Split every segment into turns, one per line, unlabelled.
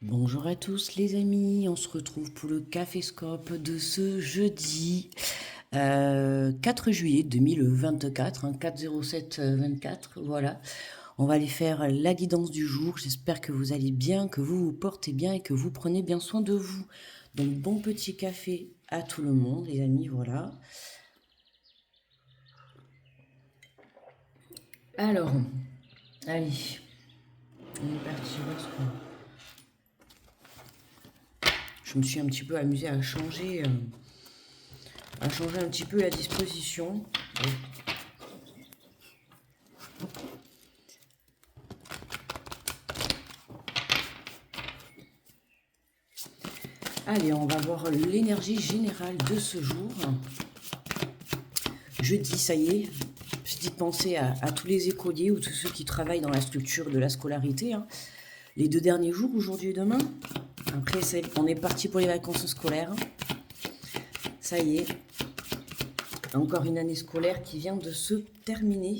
Bonjour à tous les amis, on se retrouve pour le Caféscope de ce jeudi 4 juillet 2024, 4-07-24, voilà. On va aller faire la guidance du jour, j'espère que vous allez bien, que vous vous portez bien et que vous prenez bien soin de vous. Donc bon petit café à tout le monde les amis, voilà. Alors, allez, on est parti, je me suis un petit peu amusée à changer un petit peu la disposition. Allez, on va voir l'énergie générale de ce jour. Jeudi, ça y est, petite pensée à tous les écoliers ou tous ceux qui travaillent dans la structure de la scolarité. Les 2 derniers jours, aujourd'hui et demain. Après, on est parti pour les vacances scolaires. Ça y est, encore une année scolaire qui vient de se terminer.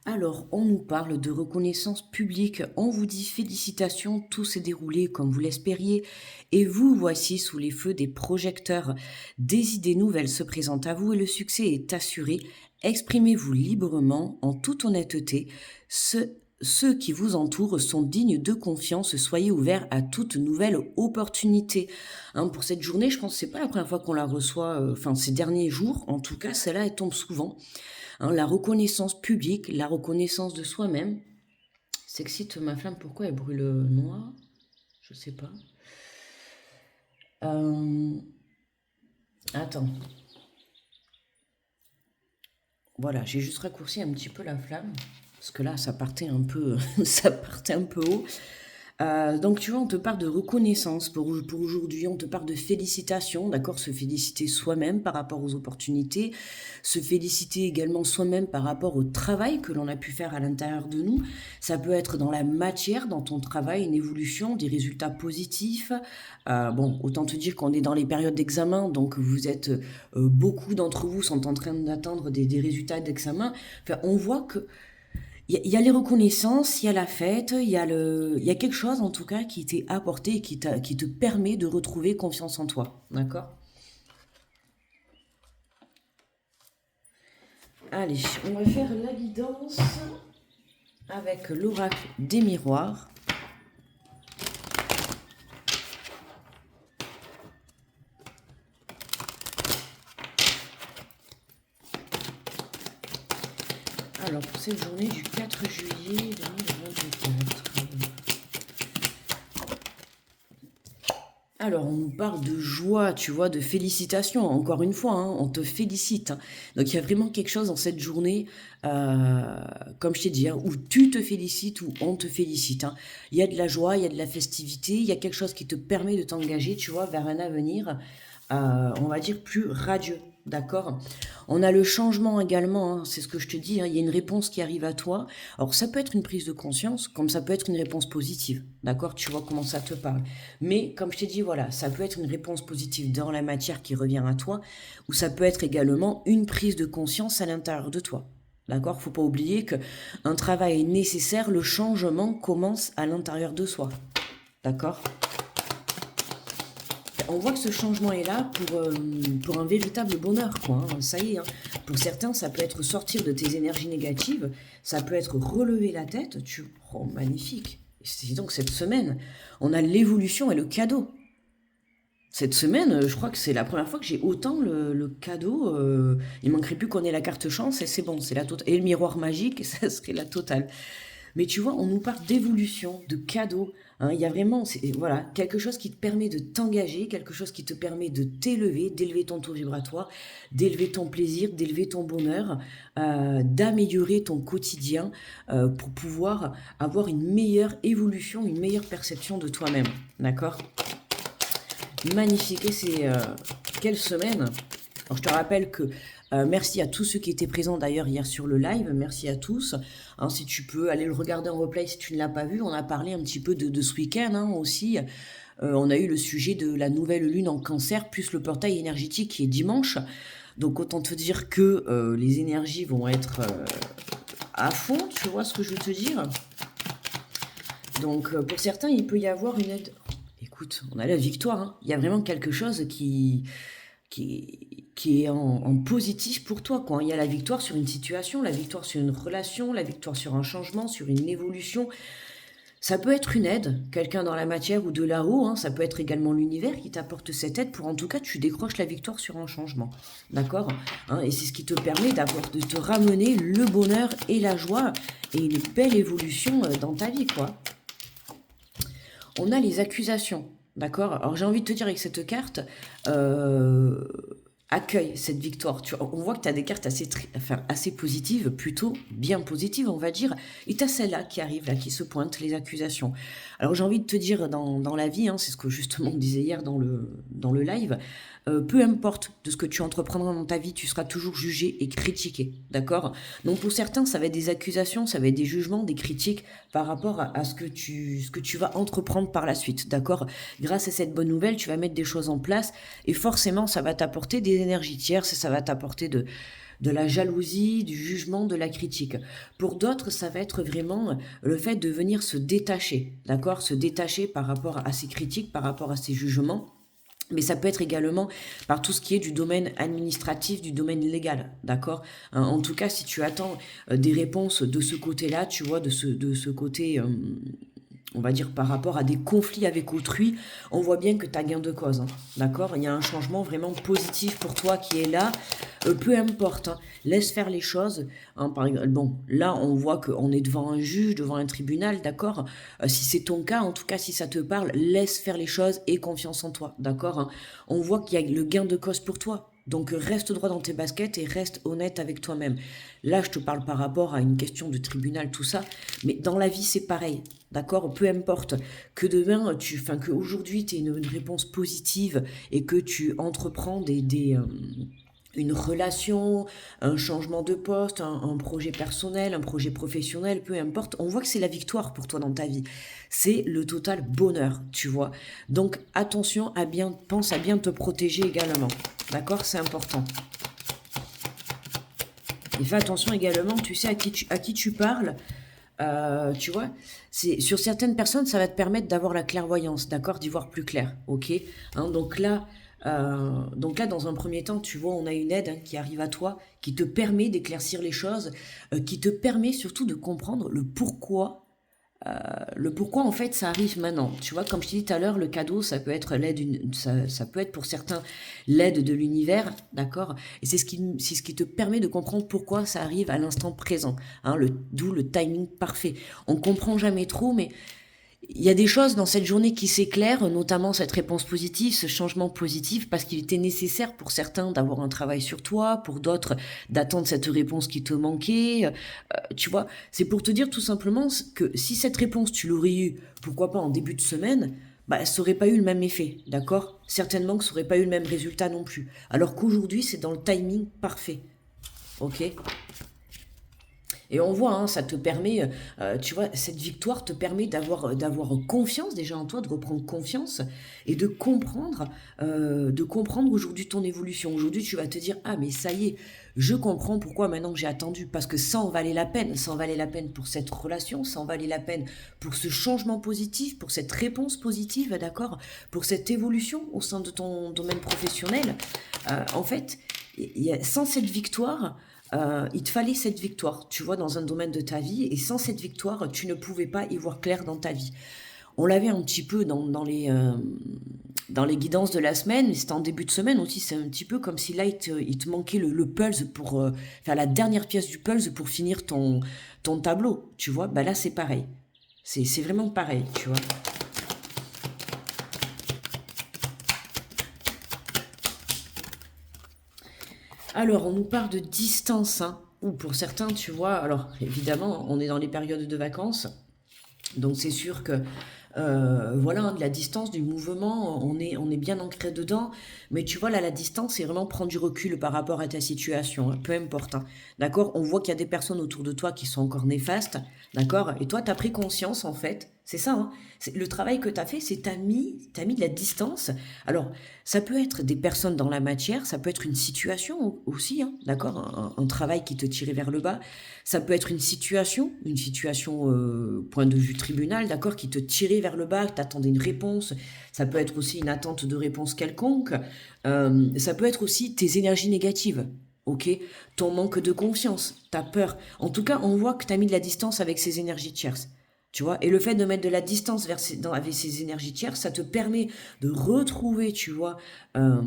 Alors, on nous parle de reconnaissance publique. On vous dit félicitations, tout s'est déroulé comme vous l'espériez. Et vous voici sous les feux des projecteurs. Des idées nouvelles se présentent à vous et le succès est assuré. Exprimez-vous librement, en toute honnêteté. Ceux qui vous entourent sont dignes de confiance. Soyez ouverts à toute nouvelle opportunité. Pour cette journée, je pense que c'est pas la première fois qu'on la reçoit, ces derniers jours. En tout cas, celle-là, elle tombe souvent. La reconnaissance publique, la reconnaissance de soi-même. S'excite ma flamme, pourquoi elle brûle noir? Je sais pas. Attends. Voilà, j'ai juste raccourci un petit peu la flamme. Parce que là, ça partait un peu, ça partait un peu haut. Donc tu vois, on te parle de reconnaissance pour aujourd'hui, on te parle de félicitations, d'accord? Se féliciter soi-même par rapport aux opportunités, se féliciter également soi-même par rapport au travail que l'on a pu faire à l'intérieur de nous. Ça peut être dans la matière, dans ton travail, une évolution, des résultats positifs. Bon, autant te dire qu'on est dans les périodes d'examen, donc vous êtes, beaucoup d'entre vous sont en train d'attendre des résultats d'examen. Enfin, on voit que il y a les reconnaissances, il y a la fête, il y a quelque chose en tout cas qui t'est apporté et qui te permet de retrouver confiance en toi. D'accord? Allez, on va faire la guidance avec l'oracle des miroirs. Alors, pour cette journée du 4 juillet 2024. Alors, on nous parle de joie, tu vois, de félicitations. Encore une fois, on te félicite. Donc, il y a vraiment quelque chose dans cette journée, comme je t'ai dit, où tu te félicites, où on te félicite. Il y a de la joie, il y a de la festivité, il y a quelque chose qui te permet de t'engager, tu vois, vers un avenir, on va dire, plus radieux. D'accord? On a le changement également, c'est ce que je te dis, il y a une réponse qui arrive à toi. Alors ça peut être une prise de conscience, comme ça peut être une réponse positive. D'accord? Tu vois comment ça te parle. Mais comme je t'ai dit, voilà, ça peut être une réponse positive dans la matière qui revient à toi, ou ça peut être également une prise de conscience à l'intérieur de toi. D'accord? Faut pas oublier que un travail est nécessaire, le changement commence à l'intérieur de soi. D'accord? On voit que ce changement est là pour un véritable bonheur, quoi. Ça y est. Pour certains, ça peut être sortir de tes énergies négatives, ça peut être relever la tête. Oh, magnifique. C'est donc cette semaine, on a l'évolution et le cadeau. Cette semaine, je crois que c'est la première fois que j'ai autant le cadeau. Il manquerait plus qu'on ait la carte chance et c'est bon, c'est la totale. Et le miroir magique, et ça serait la totale. Mais tu vois, on nous parle d'évolution, de cadeaux. Il y a vraiment, voilà, quelque chose qui te permet de t'engager, quelque chose qui te permet de t'élever, d'élever ton taux vibratoire, d'élever ton plaisir, d'élever ton bonheur, d'améliorer ton quotidien pour pouvoir avoir une meilleure évolution, une meilleure perception de toi-même. D'accord? Magnifique. Et c'est quelle semaine? Alors, je te rappelle que merci à tous ceux qui étaient présents d'ailleurs hier sur le live. Merci à tous. Si tu peux aller le regarder en replay si tu ne l'as pas vu, on a parlé un petit peu de ce week-end aussi. On a eu le sujet de la nouvelle lune en cancer, plus le portail énergétique qui est dimanche. Donc autant te dire que les énergies vont être à fond, tu vois ce que je veux te dire. Donc pour certains, il peut y avoir une aide. écoute, on a la victoire, hein. Il y a vraiment quelque chose qui est en positif pour toi, quoi. Il y a la victoire sur une situation, la victoire sur une relation, la victoire sur un changement, sur une évolution. Ça peut être une aide, quelqu'un dans la matière ou de là-haut, hein. Ça peut être également l'univers qui t'apporte cette aide pour, en tout cas, tu décroches la victoire sur un changement. D'accord, hein. Et c'est ce qui te permet de te ramener le bonheur et la joie et une belle évolution dans ta vie, quoi. On a les accusations, d'accord? Alors j'ai envie de te dire avec cette carte, euh, accueille cette victoire. On voit que tu as des cartes assez positives, plutôt bien positives, on va dire. Et tu as celle-là qui arrive, là, qui se pointe, les accusations. Alors j'ai envie de te dire, dans la vie, hein, c'est ce que justement on disait hier dans le live, peu importe de ce que tu entreprendras dans ta vie, tu seras toujours jugé et critiqué, d'accord? Donc pour certains, ça va être des accusations, ça va être des jugements, des critiques par rapport à ce que tu vas entreprendre par la suite, d'accord? Grâce à cette bonne nouvelle, tu vas mettre des choses en place et forcément, ça va t'apporter des énergies tierces, ça va t'apporter de la jalousie, du jugement, de la critique. Pour d'autres, ça va être vraiment le fait de venir se détacher, d'accord? Se détacher par rapport à ces critiques, par rapport à ces jugements. Mais ça peut être également par tout ce qui est du domaine administratif, du domaine légal, d'accord? En tout cas, si tu attends des réponses de ce côté-là, tu vois, de ce côté, on va dire par rapport à des conflits avec autrui, on voit bien que tu as gain de cause, hein, d'accord? Il y a un changement vraiment positif pour toi qui est là, peu importe, hein, laisse faire les choses, hein, par exemple, bon, là on voit qu'on est devant un juge, devant un tribunal, d'accord? Si c'est ton cas, en tout cas si ça te parle, laisse faire les choses et confiance en toi, d'accord, hein? On voit qu'il y a le gain de cause pour toi. Donc reste droit dans tes baskets et reste honnête avec toi-même. Là, je te parle par rapport à une question de tribunal, tout ça, mais dans la vie, c'est pareil. D'accord? Peu importe que demain, qu'aujourd'hui, tu aies une réponse positive et que tu entreprends une relation, un changement de poste, un projet personnel, un projet professionnel, peu importe, on voit que c'est la victoire pour toi dans ta vie. C'est le total bonheur, tu vois. Donc attention pense à bien te protéger également. D'accord? C'est important. Et fais attention également, tu sais à qui tu parles. Tu vois, sur certaines personnes, ça va te permettre d'avoir la clairvoyance, d'accord, d'y voir plus clair, ok, hein, donc là, dans un premier temps, tu vois, on a une aide, hein, qui arrive à toi, qui te permet d'éclaircir les choses, qui te permet surtout de comprendre le pourquoi en fait ça arrive maintenant. Tu vois, comme je t'ai dit tout à l'heure, le cadeau, ça peut être ça peut être pour certains l'aide de l'univers, d'accord? Et c'est ce qui te permet de comprendre pourquoi ça arrive à l'instant présent, hein, d'où le timing parfait. On comprend jamais trop, mais il y a des choses dans cette journée qui s'éclairent, notamment cette réponse positive, ce changement positif, parce qu'il était nécessaire pour certains d'avoir un travail sur toi, pour d'autres d'attendre cette réponse qui te manquait. Tu vois, c'est pour te dire tout simplement que si cette réponse, tu l'aurais eue, pourquoi pas en début de semaine, bah, ça n'aurait pas eu le même effet, d'accord? Certainement que ça n'aurait pas eu le même résultat non plus. Alors qu'aujourd'hui, c'est dans le timing parfait, ok? Et on voit, hein, ça te permet, tu vois, cette victoire te permet d'avoir confiance déjà en toi, de reprendre confiance et de comprendre aujourd'hui ton évolution. Aujourd'hui, tu vas te dire, ah mais ça y est, je comprends pourquoi maintenant j'ai attendu, parce que ça en valait la peine, ça en valait la peine pour cette relation, ça en valait la peine pour ce changement positif, pour cette réponse positive, d'accord, pour cette évolution au sein de ton domaine professionnel. En fait, sans cette victoire, il te fallait cette victoire, tu vois, dans un domaine de ta vie, et sans cette victoire, tu ne pouvais pas y voir clair dans ta vie. On l'avait un petit peu dans les guidances de la semaine, mais c'était en début de semaine aussi, c'est un petit peu comme si là, il te manquait le puzzle pour faire la dernière pièce du puzzle pour finir ton tableau, tu vois, bah là, c'est pareil. C'est vraiment pareil, tu vois. Alors, on nous parle de distance, hein, ou pour certains, tu vois, alors évidemment, on est dans les périodes de vacances, donc c'est sûr que, voilà, hein, de la distance, du mouvement, on est bien ancré dedans, mais tu vois, là, la distance, c'est vraiment prendre du recul par rapport à ta situation, hein, peu importe, hein, d'accord? On voit qu'il y a des personnes autour de toi qui sont encore néfastes, d'accord? Et toi, tu as pris conscience, en fait, C'est ça, hein. Le travail que tu as fait, c'est t'as mis de la distance. Alors, ça peut être des personnes dans la matière, ça peut être une situation aussi, hein, d'accord? Un travail qui te tirait vers le bas. Ça peut être une situation point de vue tribunal, d'accord, qui te tirait vers le bas, que tu attendais une réponse. Ça peut être aussi une attente de réponse quelconque. Ça peut être aussi tes énergies négatives. Ok, ton manque de confiance, ta peur. En tout cas, on voit que tu as mis de la distance avec ces énergies tierces. Tu vois, et le fait de mettre de la distance avec ces énergies tierces, ça te permet de retrouver, tu vois, euh,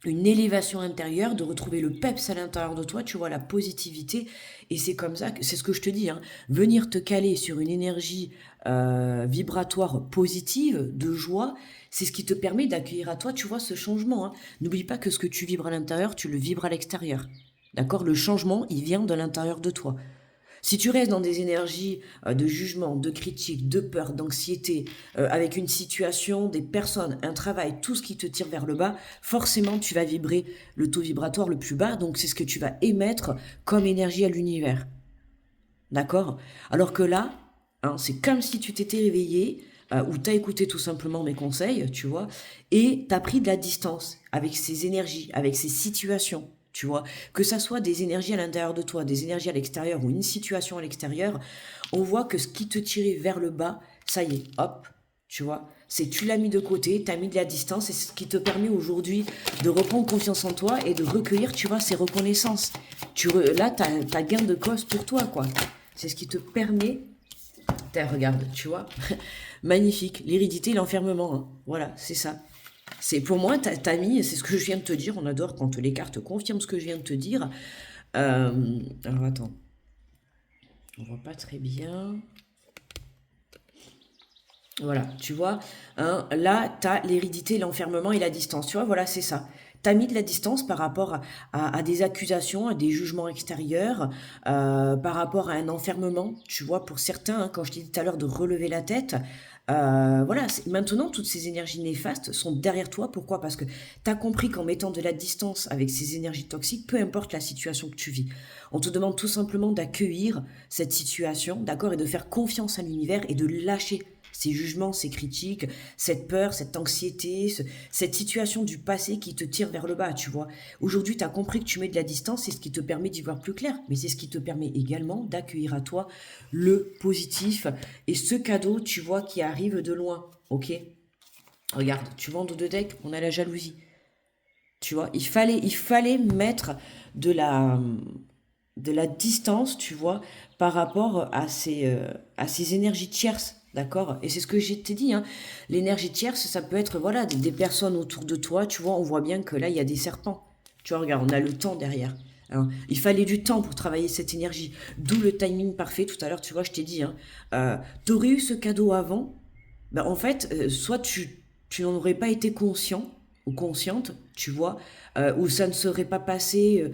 une élévation intérieure, de retrouver le peps à l'intérieur de toi, tu vois, la positivité. Et c'est comme ça, c'est ce que je te dis, hein, venir te caler sur une énergie vibratoire positive, de joie, c'est ce qui te permet d'accueillir à toi, tu vois, ce changement, hein. N'oublie pas que ce que tu vibres à l'intérieur, tu le vibres à l'extérieur. D'accord? Le changement, il vient de l'intérieur de toi. Si tu restes dans des énergies de jugement, de critique, de peur, d'anxiété, avec une situation, des personnes, un travail, tout ce qui te tire vers le bas, forcément tu vas vibrer le taux vibratoire le plus bas, donc c'est ce que tu vas émettre comme énergie à l'univers. D'accord? Alors que là, hein, c'est comme si tu t'étais réveillé, ou t'as écouté tout simplement mes conseils, tu vois, et t'as pris de la distance avec ces énergies, avec ces situations, tu vois. Que ça soit des énergies à l'intérieur de toi, des énergies à l'extérieur ou une situation à l'extérieur, on voit que ce qui te tirait vers le bas, ça y est, hop, tu vois. C'est tu l'as mis de côté, t'as mis de la distance, et c'est ce qui te permet aujourd'hui de reprendre confiance en toi et de recueillir, tu vois, ces reconnaissances. Là, t'as gain de cause pour toi, quoi. C'est ce qui te permet. Regarde, tu vois. Magnifique. L'hérédité, l'enfermement, hein. Voilà, c'est ça. C'est pour moi, t'as mis, c'est ce que je viens de te dire. On adore quand les cartes confirment ce que je viens de te dire. Alors attends. On voit pas très bien. Voilà, tu vois, hein, là, tu as l'hérédité, l'enfermement et la distance. Tu vois, voilà, c'est ça. Tu as mis de la distance par rapport à des accusations, à des jugements extérieurs, par rapport à un enfermement. Tu vois, pour certains, hein, quand je t'ai dit tout à l'heure de relever la tête, voilà, maintenant, toutes ces énergies néfastes sont derrière toi. Pourquoi? Parce que tu as compris qu'en mettant de la distance avec ces énergies toxiques, peu importe la situation que tu vis, on te demande tout simplement d'accueillir cette situation, d'accord, et de faire confiance à l'univers et de lâcher ces jugements, ces critiques, cette peur, cette anxiété, cette situation du passé qui te tire vers le bas, tu vois. Aujourd'hui, tu as compris que tu mets de la distance, c'est ce qui te permet d'y voir plus clair, mais c'est ce qui te permet également d'accueillir à toi le positif et ce cadeau, tu vois, qui arrive de loin, ok? Regarde, tu vois en dos de deck, on a la jalousie. Tu vois, il fallait mettre de la, de la distance, tu vois, par rapport à ces énergies tierces, d'accord? Et c'est ce que j'ai t'ai dit, hein. L'énergie tierce, ça peut être, voilà, des personnes autour de toi, tu vois, on voit bien que là, il y a des serpents. Tu vois, regarde, on a le temps derrière. Alors, il fallait du temps pour travailler cette énergie, d'où le timing parfait. Tout à l'heure, tu vois, je t'ai dit, hein, t'aurais eu ce cadeau avant, ben, en fait, soit tu n'en aurais pas été conscient ou consciente, tu vois, ou ça ne serait pas passé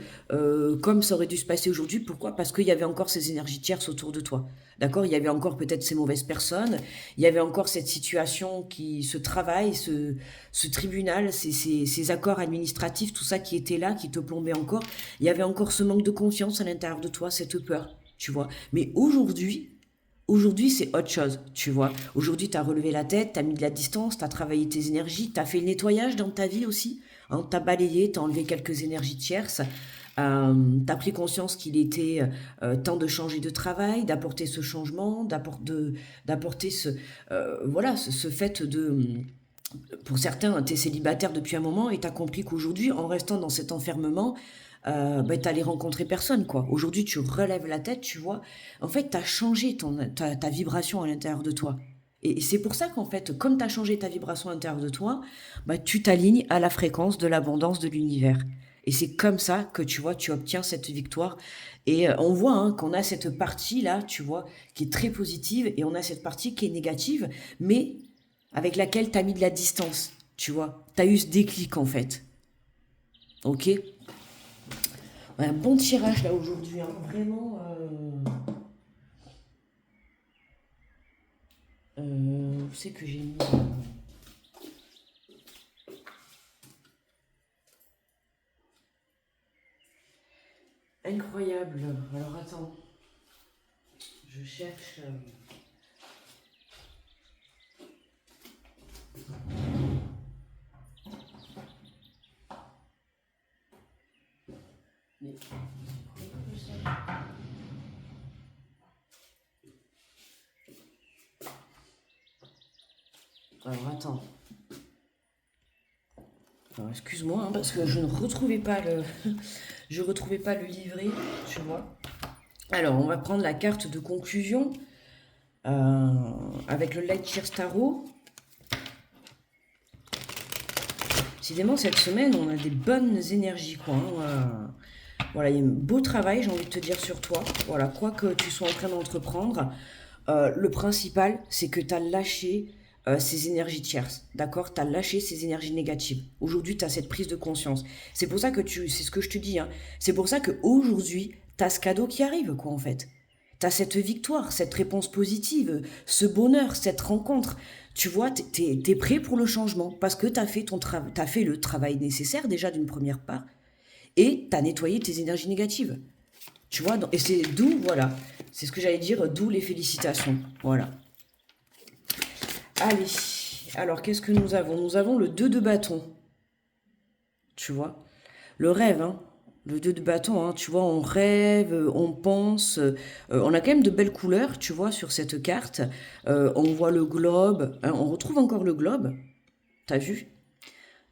comme ça aurait dû se passer aujourd'hui. Pourquoi? Parce qu'il y avait encore ces énergies tierces autour de toi. D'accord? Il y avait encore peut-être ces mauvaises personnes, il y avait encore cette situation qui se travaille, ce tribunal, ces accords administratifs, tout ça qui était là, qui te plombait encore. Il y avait encore ce manque de confiance à l'intérieur de toi, cette peur, tu vois. Mais aujourd'hui, c'est autre chose, tu vois. Aujourd'hui, tu as relevé la tête, tu as mis de la distance, tu as travaillé tes énergies, tu as fait le nettoyage dans ta vie aussi. Hein, tu as balayé, tu as enlevé quelques énergies tierces. Tu as pris conscience qu'il était temps de changer de travail, d'apporter ce changement, d'apporter voilà, ce fait de... Pour certains, tu es célibataire depuis un moment et tu as compris qu'aujourd'hui, en restant dans cet enfermement, bah, tu allais rencontrer personne, quoi. Aujourd'hui, tu relèves la tête, tu vois. En fait, tu as changé ta vibration à l'intérieur de toi. Et c'est pour ça qu'en fait, comme tu as changé ta vibration à l'intérieur de toi, bah, tu t'alignes à la fréquence de l'abondance de l'univers. Et c'est comme ça que tu vois, tu obtiens cette victoire. Et on voit hein, qu'on a cette partie-là, tu vois, qui est très positive, et on a cette partie qui est négative, mais avec laquelle tu as mis de la distance, tu vois. Tu as eu ce déclic, en fait. Ok? Un bon tirage là aujourd'hui, hein. Vraiment. Où c'est que j'ai mis incroyable. Alors attends, je cherche. Mais- Alors attends. Alors, excuse-moi, hein, parce que je ne retrouvais pas le, je retrouvais pas le livret, tu vois. Alors, on va prendre la carte de conclusion euh, avec le Light Shear Tarot. Décidément, cette semaine, on a des bonnes énergies, quoi. Hein. Voilà, il y a un beau travail, j'ai envie de te dire, sur toi. Voilà, quoi que tu sois en train d'entreprendre, le principal, c'est que tu as lâché ces énergies tierces, d'accord? Tu as lâché ces énergies négatives. Aujourd'hui, tu as cette prise de conscience. C'est pour ça que c'est ce que je te dis, hein. C'est pour ça qu'aujourd'hui, tu as ce cadeau qui arrive, quoi, en fait. Tu as cette victoire, cette réponse positive, ce bonheur, cette rencontre. Tu vois, t'es prêt pour le changement parce que tu as fait t'as fait le travail nécessaire déjà d'une première part et tu as nettoyé tes énergies négatives. Tu vois, et c'est d'où, voilà, c'est ce que j'allais dire, d'où les félicitations. Voilà. Allez, alors qu'est-ce que nous avons? Nous avons le 2 de bâton, tu vois. Le rêve, hein. Le 2 de bâton, hein, tu vois, on rêve, on pense. On a quand même de belles couleurs, tu vois, sur cette carte. On voit le globe, hein, on retrouve encore le globe, t'as vu?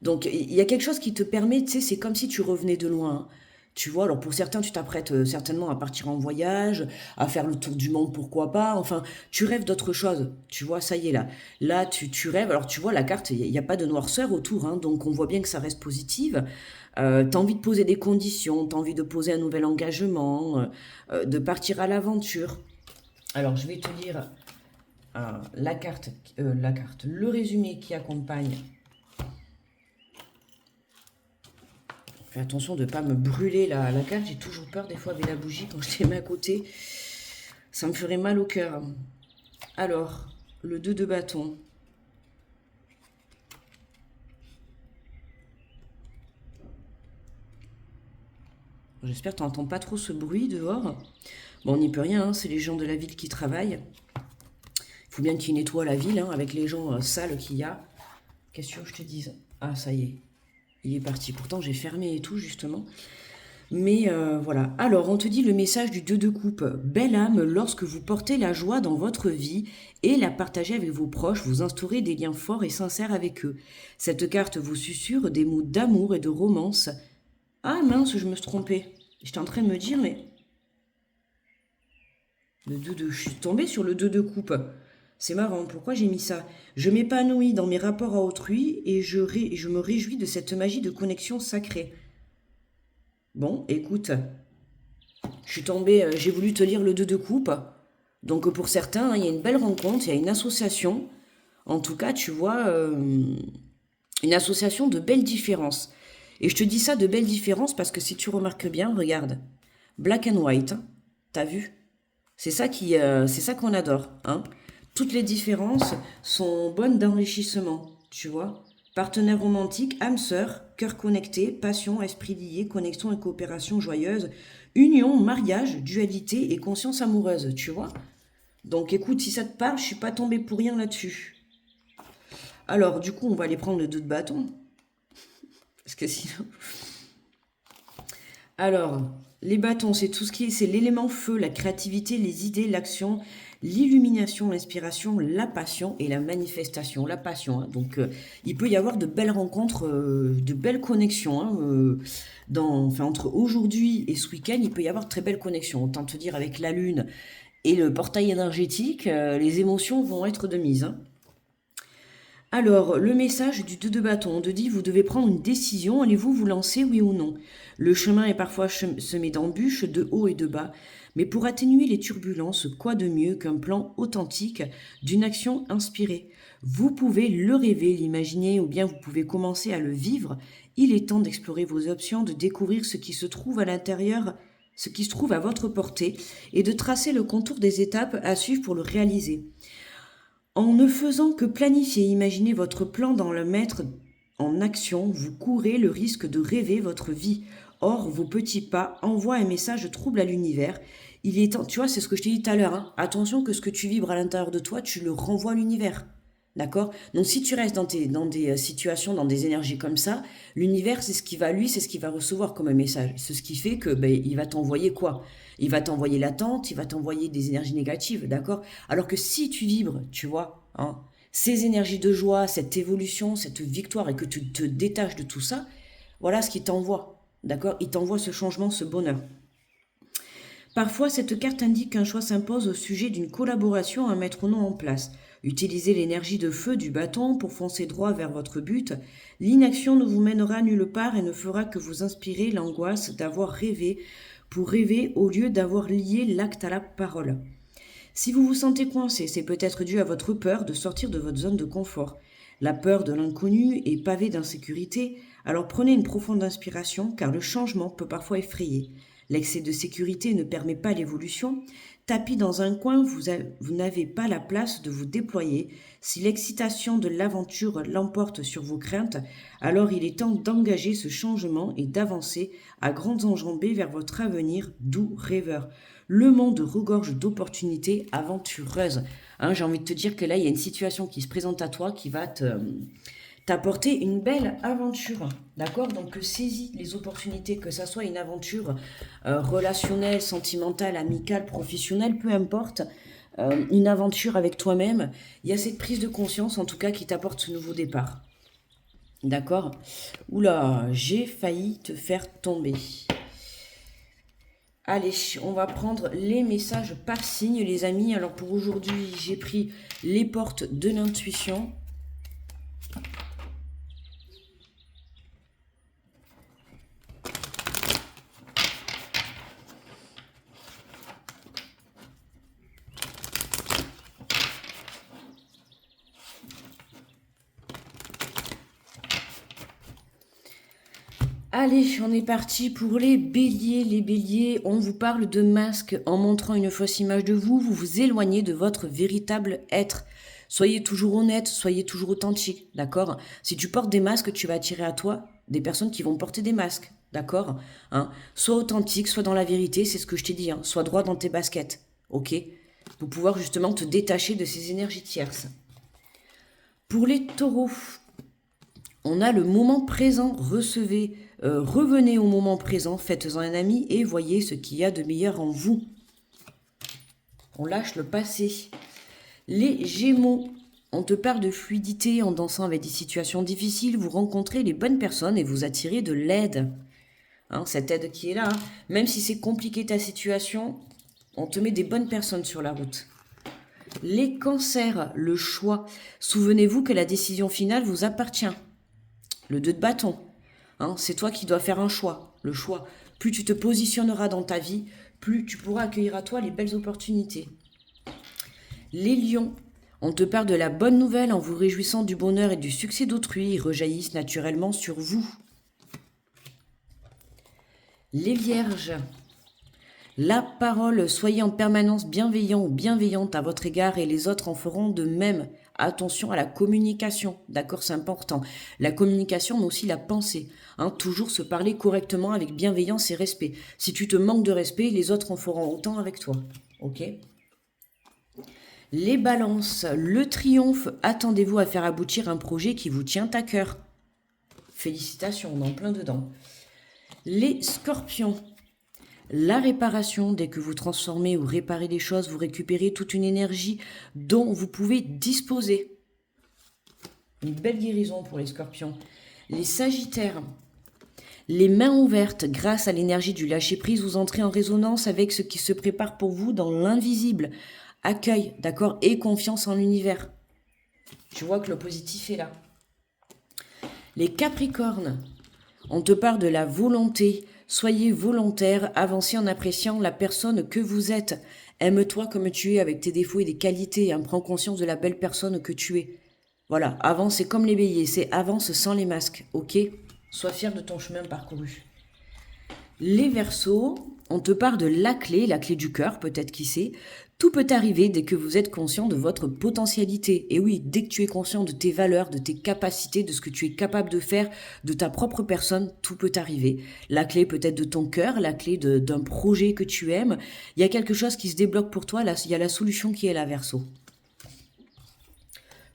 Donc, il y a quelque chose qui te permet, tu sais, c'est comme si tu revenais de loin. Hein. Tu vois, alors pour certains, tu t'apprêtes certainement à partir en voyage, à faire le tour du monde, pourquoi pas. Enfin, tu rêves d'autre chose. Tu vois, ça y est là. Là, tu rêves. Alors, tu vois, la carte, il n'y a pas de noirceur autour. Hein, donc, on voit bien que ça reste positive. Tu as envie de poser des conditions, tu as envie de poser un nouvel engagement, de partir à l'aventure. Alors, je vais te lire la carte, le résumé qui accompagne. Fais attention de ne pas me brûler la carte. J'ai toujours peur des fois avec la bougie quand je les mets à côté. Ça me ferait mal au cœur. Alors, le 2 de bâton. J'espère que tu n'entends pas trop ce bruit dehors. Bon, on n'y peut rien, hein, c'est les gens de la ville qui travaillent. Il faut bien qu'ils nettoient la ville hein, avec les gens sales qu'il y a. Qu'est-ce que je te dise? Ah, ça y est, il est parti. Pourtant, j'ai fermé et tout, justement. Mais voilà. Alors, on te dit le message du 2 de coupe. Belle âme, lorsque vous portez la joie dans votre vie et la partagez avec vos proches, vous instaurez des liens forts et sincères avec eux. Cette carte vous susurre des mots d'amour et de romance. Ah mince, je me suis trompée. J'étais en train de me dire, mais je suis tombée sur le 2 de coupe. C'est marrant, pourquoi j'ai mis ça? Je m'épanouis dans mes rapports à autrui et je me réjouis de cette magie de connexion sacrée. Bon, écoute, je suis tombée, j'ai voulu te lire le 2 de coupe. Donc pour certains, hein, il y a une belle rencontre, il y a une association. En tout cas, tu vois, une association de belles différences. Et je te dis ça de belles différences parce que si tu remarques bien, regarde, black and white, hein, t'as vu? C'est ça qu'on adore, hein. Toutes les différences sont bonnes d'enrichissement, tu vois. Partenaire romantique, âme sœur, cœur connecté, passion, esprit lié, connexion et coopération joyeuse, union, mariage, dualité et conscience amoureuse, tu vois. Donc écoute, si ça te parle, je suis pas tombée pour rien là-dessus. Alors du coup, on va aller prendre le 2 de bâton. Parce que sinon... Alors, les bâtons, c'est tout ce qui est, c'est l'élément feu, la créativité, les idées, l'action, l'illumination, l'inspiration, la passion et la manifestation. La passion, hein. Donc, il peut y avoir de belles rencontres, de belles connexions. Hein, enfin, entre aujourd'hui et ce week-end, il peut y avoir de très belles connexions. Autant te dire, avec la Lune et le portail énergétique, les émotions vont être de mise. Hein. Alors, le message du 2 de bâton, on te dit, vous devez prendre une décision, allez-vous vous lancer, oui ou non? Le chemin est parfois semé d'embûches, de haut et de bas, mais pour atténuer les turbulences, quoi de mieux qu'un plan authentique d'une action inspirée? Vous pouvez le rêver, l'imaginer, ou bien vous pouvez commencer à le vivre. Il est temps d'explorer vos options, de découvrir ce qui se trouve à l'intérieur, ce qui se trouve à votre portée, et de tracer le contour des étapes à suivre pour le réaliser. En ne faisant que planifier et imaginer votre plan dans le mettre en action, vous courez le risque de rêver votre vie. Or, vos petits pas envoient un message trouble à l'univers. Tu vois, c'est ce que je t'ai dit tout à l'heure. Hein. Attention que ce que tu vibres à l'intérieur de toi, tu le renvoies à l'univers. D'accord? Donc, si tu restes dans des situations, dans des énergies comme ça, l'univers, c'est ce qu'il va, lui, c'est ce qu'il va recevoir comme un message. C'est ce qui fait que, ben, il va t'envoyer quoi? Il va t'envoyer l'attente, il va t'envoyer des énergies négatives, d'accord? Alors que si tu vibres, tu vois, hein, ces énergies de joie, cette évolution, cette victoire, et que tu te détaches de tout ça, voilà ce qu'il t'envoie, d'accord? Il t'envoie ce changement, ce bonheur. Parfois, cette carte indique qu'un choix s'impose au sujet d'une collaboration à mettre ou non en place. Utilisez l'énergie de feu du bâton pour foncer droit vers votre but. L'inaction ne vous mènera nulle part et ne fera que vous inspirer l'angoisse d'avoir rêvé pour rêver au lieu d'avoir lié l'acte à la parole. Si vous vous sentez coincé, c'est peut-être dû à votre peur de sortir de votre zone de confort. La peur de l'inconnu est pavée d'insécurité, alors prenez une profonde inspiration car le changement peut parfois effrayer. L'excès de sécurité ne permet pas l'évolution. Tapis dans un coin, vous n'avez pas la place de vous déployer. Si l'excitation de l'aventure l'emporte sur vos craintes, alors il est temps d'engager ce changement et d'avancer à grandes enjambées vers votre avenir, doux rêveur. Le monde regorge d'opportunités aventureuses. Hein, j'ai envie de te dire que là, il y a une situation qui se présente à toi qui va t'apporter une belle aventure. D'accord? Donc saisis les opportunités, que ça soit une aventure relationnelle, sentimentale, amicale, professionnelle, peu importe. Une aventure avec toi-même. Il y a cette prise de conscience, en tout cas, qui t'apporte ce nouveau départ. D'accord? Oula, j'ai failli te faire tomber. Allez, on va prendre les messages par signe, les amis. Alors pour aujourd'hui, j'ai pris les portes de l'intuition. Allez, on est parti pour les béliers. Les béliers, on vous parle de masque. En montrant une fausse image de vous, vous vous éloignez de votre véritable être. Soyez toujours honnête, soyez toujours authentique, d'accord? Si tu portes des masques, tu vas attirer à toi des personnes qui vont porter des masques, d'accord? Hein? Sois authentique, sois dans la vérité, c'est ce que je t'ai dit, hein. Sois droit dans tes baskets, ok? Pour pouvoir justement te détacher de ces énergies tierces. Pour les taureaux, on a le moment présent, recevez, revenez au moment présent, faites-en un ami et voyez ce qu'il y a de meilleur en vous. On lâche le passé. Les Gémeaux, on te parle de fluidité en dansant avec des situations difficiles, vous rencontrez les bonnes personnes et vous attirez de l'aide. Hein, cette aide qui est là, hein. Même si c'est compliqué ta situation, on te met des bonnes personnes sur la route. Les Cancers, le choix. Souvenez-vous que la décision finale vous appartient. Le 2 de bâton, hein, c'est toi qui dois faire un choix. Le choix. Plus tu te positionneras dans ta vie, plus tu pourras accueillir à toi les belles opportunités. Les lions, on te parle de la bonne nouvelle en vous réjouissant du bonheur et du succès d'autrui. Ils rejaillissent naturellement sur vous. Les vierges, la parole, soyez en permanence bienveillant ou bienveillante à votre égard et les autres en feront de même. Attention à la communication, d'accord, c'est important. La communication, mais aussi la pensée. Hein, toujours se parler correctement avec bienveillance et respect. Si tu te manques de respect, les autres en feront autant avec toi. Ok? Les balances, le triomphe, attendez-vous à faire aboutir un projet qui vous tient à cœur. Félicitations, on est en plein dedans. Les scorpions, la réparation, dès que vous transformez ou réparez les choses, vous récupérez toute une énergie dont vous pouvez disposer. Une belle guérison pour les scorpions. Les sagittaires, les mains ouvertes, grâce à l'énergie du lâcher-prise, vous entrez en résonance avec ce qui se prépare pour vous dans l'invisible. Accueil, d'accord, et confiance en l'univers. Tu vois que le positif est là. Les capricornes, on te parle de la volonté. Soyez volontaire, avancez en appréciant la personne que vous êtes. Aime-toi comme tu es avec tes défauts et des qualités. Hein. Prends conscience de la belle personne que tu es. Voilà, avance, c'est comme les béliers, c'est avance sans les masques, ok? Sois fier de ton chemin parcouru. Les Verseaux, on te parle de la clé du cœur, peut-être qui sait. Tout peut arriver dès que vous êtes conscient de votre potentialité. Et oui, dès que tu es conscient de tes valeurs, de tes capacités, de ce que tu es capable de faire, de ta propre personne, tout peut arriver. La clé peut-être de ton cœur, la clé d'un projet que tu aimes. Il y a quelque chose qui se débloque pour toi, là, il y a la solution qui est là, Verseau.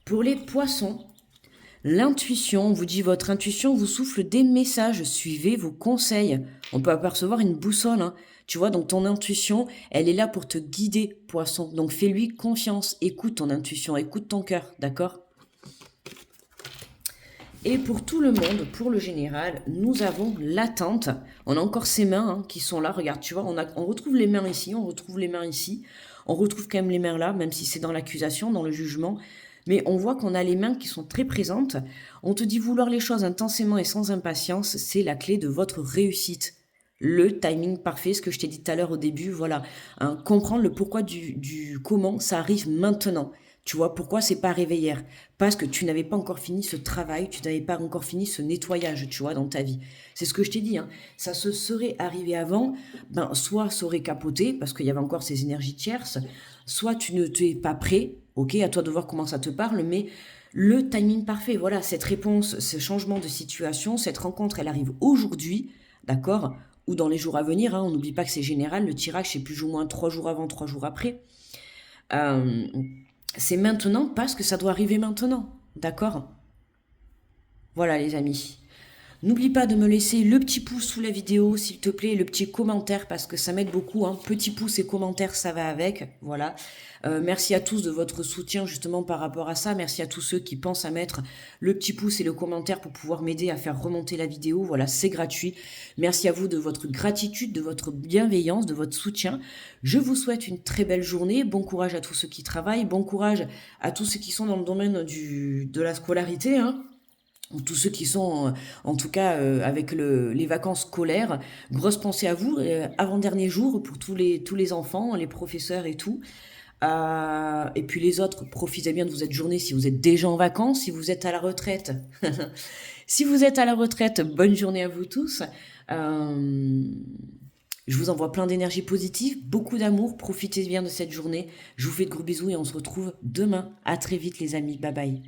Pour les poissons, l'intuition, on vous dit votre intuition vous souffle des messages, suivez vos conseils. On peut apercevoir une boussole, hein. Tu vois, donc ton intuition, elle est là pour te guider, poisson. Donc fais-lui confiance, écoute ton intuition, écoute ton cœur, d'accord? Et pour tout le monde, pour le général, nous avons l'attente. On a encore ces mains hein, qui sont là. Regarde, tu vois, on retrouve les mains ici, on retrouve les mains ici. On retrouve quand même les mains là, même si c'est dans l'accusation, dans le jugement. Mais on voit qu'on a les mains qui sont très présentes. On te dit vouloir les choses intensément et sans impatience, c'est la clé de votre réussite. Le timing parfait, ce que je t'ai dit tout à l'heure au début, voilà. Hein, comprendre le pourquoi du comment, ça arrive maintenant. Tu vois, pourquoi c'est pas arrivé hier? Parce que tu n'avais pas encore fini ce travail, tu n'avais pas encore fini ce nettoyage, tu vois, dans ta vie. C'est ce que je t'ai dit, hein. Ça se serait arrivé avant, ben, soit ça aurait capoté, parce qu'il y avait encore ces énergies tierces, soit tu ne t'es pas prêt, ok, à toi de voir comment ça te parle, mais le timing parfait, voilà, cette réponse, ce changement de situation, cette rencontre, elle arrive aujourd'hui, d'accord? Ou dans les jours à venir, hein, on n'oublie pas que c'est général, le tirage c'est plus ou moins 3 jours avant, 3 jours après. Euh, c'est maintenant parce que ça doit arriver maintenant. D'accord? Voilà les amis. N'oublie pas de me laisser le petit pouce sous la vidéo, s'il te plaît, le petit commentaire, parce que ça m'aide beaucoup. Hein. Petit pouce et commentaire, ça va avec. Voilà. Merci à tous de votre soutien justement par rapport à ça. Merci à tous ceux qui pensent à mettre le petit pouce et le commentaire pour pouvoir m'aider à faire remonter la vidéo. Voilà, c'est gratuit. Merci à vous de votre gratitude, de votre bienveillance, de votre soutien. Je vous souhaite une très belle journée. Bon courage à tous ceux qui travaillent. Bon courage à tous ceux qui sont dans le domaine de la scolarité, hein. Tous ceux qui sont, en tout cas, avec les vacances scolaires, grosse pensée à vous, avant-dernier jour pour tous les enfants, les professeurs et tout. Et puis les autres, profitez bien de cette journée si vous êtes déjà en vacances, si vous êtes à la retraite. Si vous êtes à la retraite, bonne journée à vous tous. Euh, je vous envoie plein d'énergie positive, beaucoup d'amour, profitez bien de cette journée. Je vous fais de gros bisous et on se retrouve demain. À très vite les amis, bye bye.